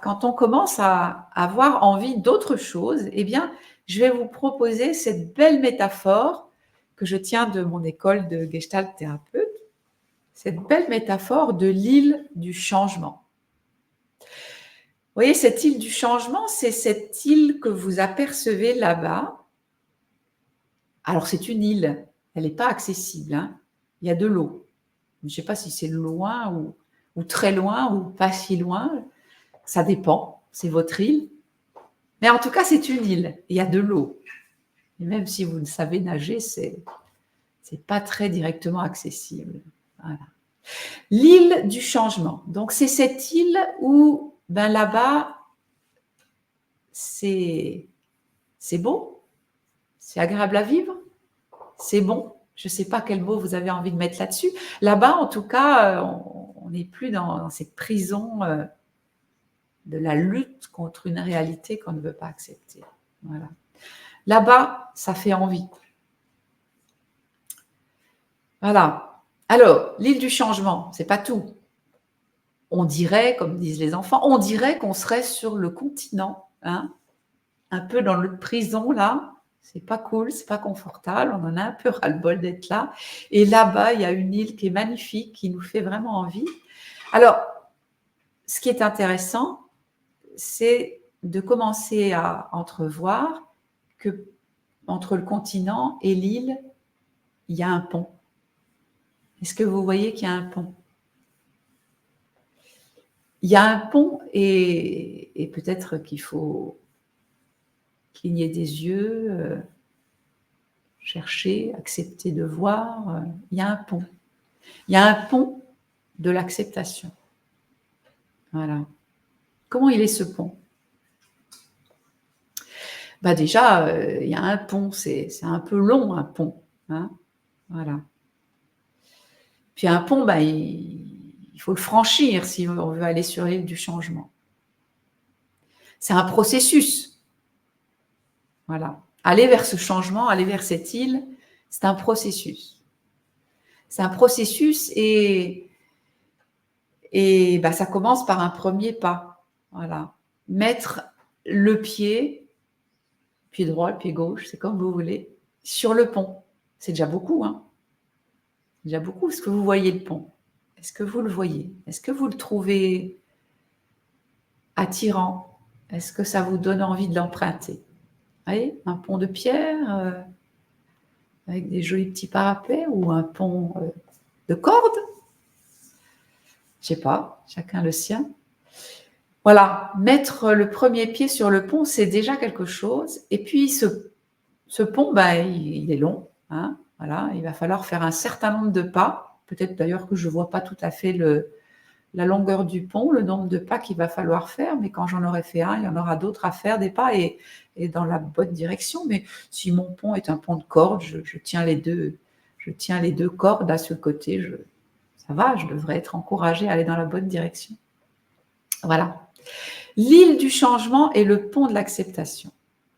quand on commence à avoir envie d'autre chose, eh bien, je vais vous proposer cette belle métaphore que je tiens de mon école de Gestalt thérapeute, cette belle métaphore de l'île du changement. Vous voyez, cette île du changement, c'est cette île que vous apercevez là-bas. Alors, c'est une île, elle n'est pas accessible, hein. Il y a de l'eau. Je ne sais pas si c'est loin ou très loin ou pas si loin, ça dépend, c'est votre île. Mais en tout cas, c'est une île, il y a de l'eau. Et même si vous ne savez nager, c'est pas très directement accessible. Voilà. L'île du changement. Donc, c'est cette île où, ben là-bas, c'est beau, c'est agréable à vivre, c'est bon. Je ne sais pas quel mot vous avez envie de mettre là-dessus. Là-bas, en tout cas, on n'est plus dans cette prison de la lutte contre une réalité qu'on ne veut pas accepter. Voilà. Là-bas, ça fait envie. Voilà. Alors, l'île du changement, c'est pas tout. On dirait, comme disent les enfants, on dirait qu'on serait sur le continent, hein, un peu dans notre prison là. C'est pas cool, c'est pas confortable, on en a un peu ras-le-bol d'être là. Et là-bas, il y a une île qui est magnifique, qui nous fait vraiment envie. Alors, ce qui est intéressant, c'est de commencer à entrevoir que entre le continent et l'île, il y a un pont. Est-ce que vous voyez qu'il y a un pont? Il y a un pont et peut-être qu'il faut cligner des yeux, chercher, accepter de voir. Il y a un pont. Il y a un pont de l'acceptation. Voilà. Comment il est ce pont? Bah déjà, il y a un pont, c'est un peu long un pont, hein, voilà. Puis un pont, bah, il faut le franchir si on veut aller sur l'île du changement. C'est un processus. Voilà. Aller vers ce changement, aller vers cette île, c'est un processus. C'est un processus et bah, ça commence par un premier pas. Voilà. Mettre le pied droit, le pied gauche, c'est comme vous voulez, sur le pont. C'est déjà beaucoup, hein. Déjà beaucoup. Est-ce que vous voyez le pont? Est-ce que vous le voyez? Est-ce que vous le trouvez attirant? Est-ce que ça vous donne envie de l'emprunter? Vous voyez, un pont de pierre avec des jolis petits parapets ou un pont de corde? Je sais pas, chacun le sien. Voilà, mettre le premier pied sur le pont, c'est déjà quelque chose. Et puis, ce pont, bah, il est long, hein, voilà, il va falloir faire un certain nombre de pas. Peut-être d'ailleurs que je ne vois pas tout à fait la longueur du pont, le nombre de pas qu'il va falloir faire, mais quand j'en aurai fait un, il y en aura d'autres à faire, des pas, et dans la bonne direction. Mais si mon pont est un pont de corde, je tiens les deux cordes là sur le côté, ça va, je devrais être encouragée à aller dans la bonne direction. Voilà. L'île du changement est le pont de l'acceptation.